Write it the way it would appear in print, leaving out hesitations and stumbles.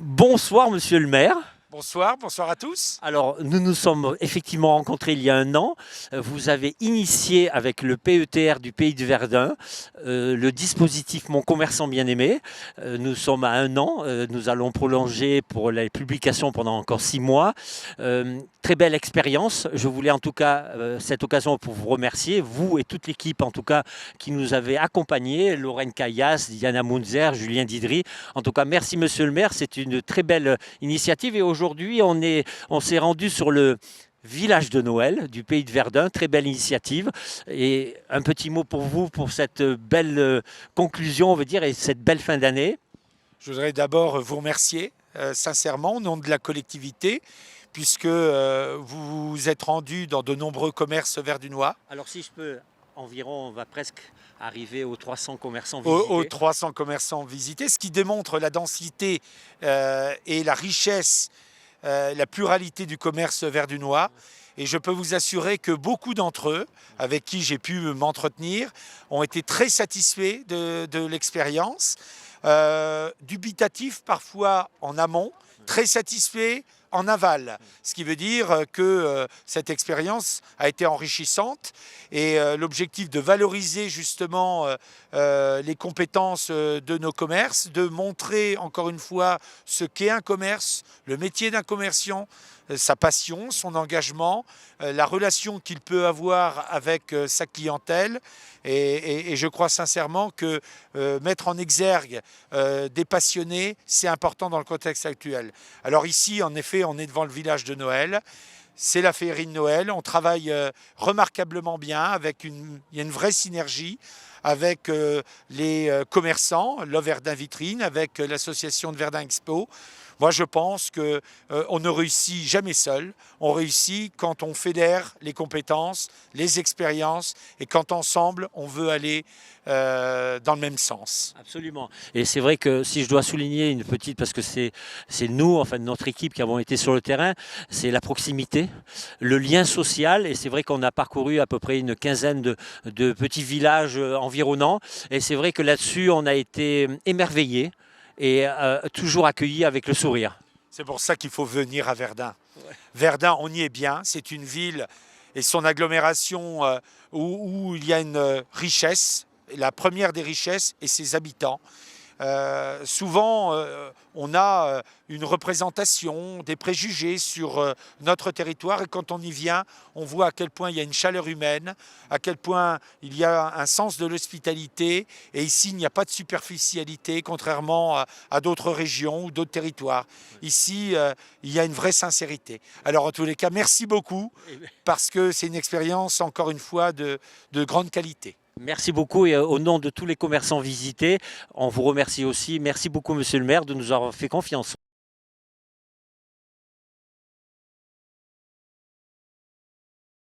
Bonsoir, monsieur le maire. Bonsoir, bonsoir à tous. Alors, nous nous sommes effectivement rencontrés il y a un an. Vous avez initié avec le PETR du Pays de Verdun le dispositif Mon commerçant bien-aimé. Nous sommes à un an. Nous allons prolonger pour la publication pendant encore 6 mois. Très belle expérience. Je voulais en tout cas cette occasion pour vous remercier, vous et toute l'équipe en tout cas qui nous avait accompagnés, Lorraine Caillas, Diana Munzer, Julien Didry. En tout cas, merci monsieur le maire. C'est une très belle initiative et aujourd'hui on s'est rendu sur le village de Noël du Pays de Verdun, très belle initiative. Et un petit mot pour vous pour cette belle conclusion, on veut dire, et cette belle fin d'année. Je voudrais d'abord vous remercier sincèrement au nom de la collectivité, puisque vous vous êtes rendu dans de nombreux commerces verdunois. Alors si je peux, environ, on va presque arriver aux 300 commerçants Aux visités. 300 commerçants visités, ce qui démontre la densité et la richesse, la pluralité du commerce verdunois. Et je peux vous assurer que beaucoup d'entre eux, avec qui j'ai pu m'entretenir, ont été très satisfaits de l'expérience, dubitatifs parfois en amont, très satisfaits en aval, ce qui veut dire que cette expérience a été enrichissante et l'objectif de valoriser justement les compétences de nos commerces, de montrer encore une fois ce qu'est un commerce, le métier d'un commerçant, sa passion, son engagement, la relation qu'il peut avoir avec sa clientèle. Et je crois sincèrement que mettre en exergue des passionnés, c'est important dans le contexte actuel. Alors ici, en effet, on est devant le village de Noël. C'est la féerie de Noël. On travaille remarquablement bien. Il y a une vraie synergie avec les commerçants, le Verdun Vitrine, avec l'association de Verdun Expo. Moi, je pense qu'on ne réussit jamais seul. On réussit quand on fédère les compétences, les expériences et quand ensemble, on veut aller dans le même sens. Absolument. Et c'est vrai que si je dois souligner une petite, parce que c'est nous, enfin notre équipe qui avons été sur le terrain, c'est la proximité, le lien social. Et c'est vrai qu'on a parcouru à peu près une quinzaine de petits villages environnants. Et c'est vrai que là-dessus, on a été émerveillés et toujours accueillis avec le sourire. C'est pour ça qu'il faut venir à Verdun. Ouais. Verdun, on y est bien. C'est une ville et son agglomération où il y a une richesse. La première des richesses est ses habitants. Souvent, on a une représentation, des préjugés sur notre territoire et quand on y vient, on voit à quel point il y a une chaleur humaine, à quel point il y a un sens de l'hospitalité et ici, il n'y a pas de superficialité, contrairement à d'autres régions ou d'autres territoires. Ici, il y a une vraie sincérité. Alors, en tous les cas, merci beaucoup parce que c'est une expérience, encore une fois, de grande qualité. Merci beaucoup et au nom de tous les commerçants visités, on vous remercie aussi. Merci beaucoup monsieur le maire de nous avoir fait confiance.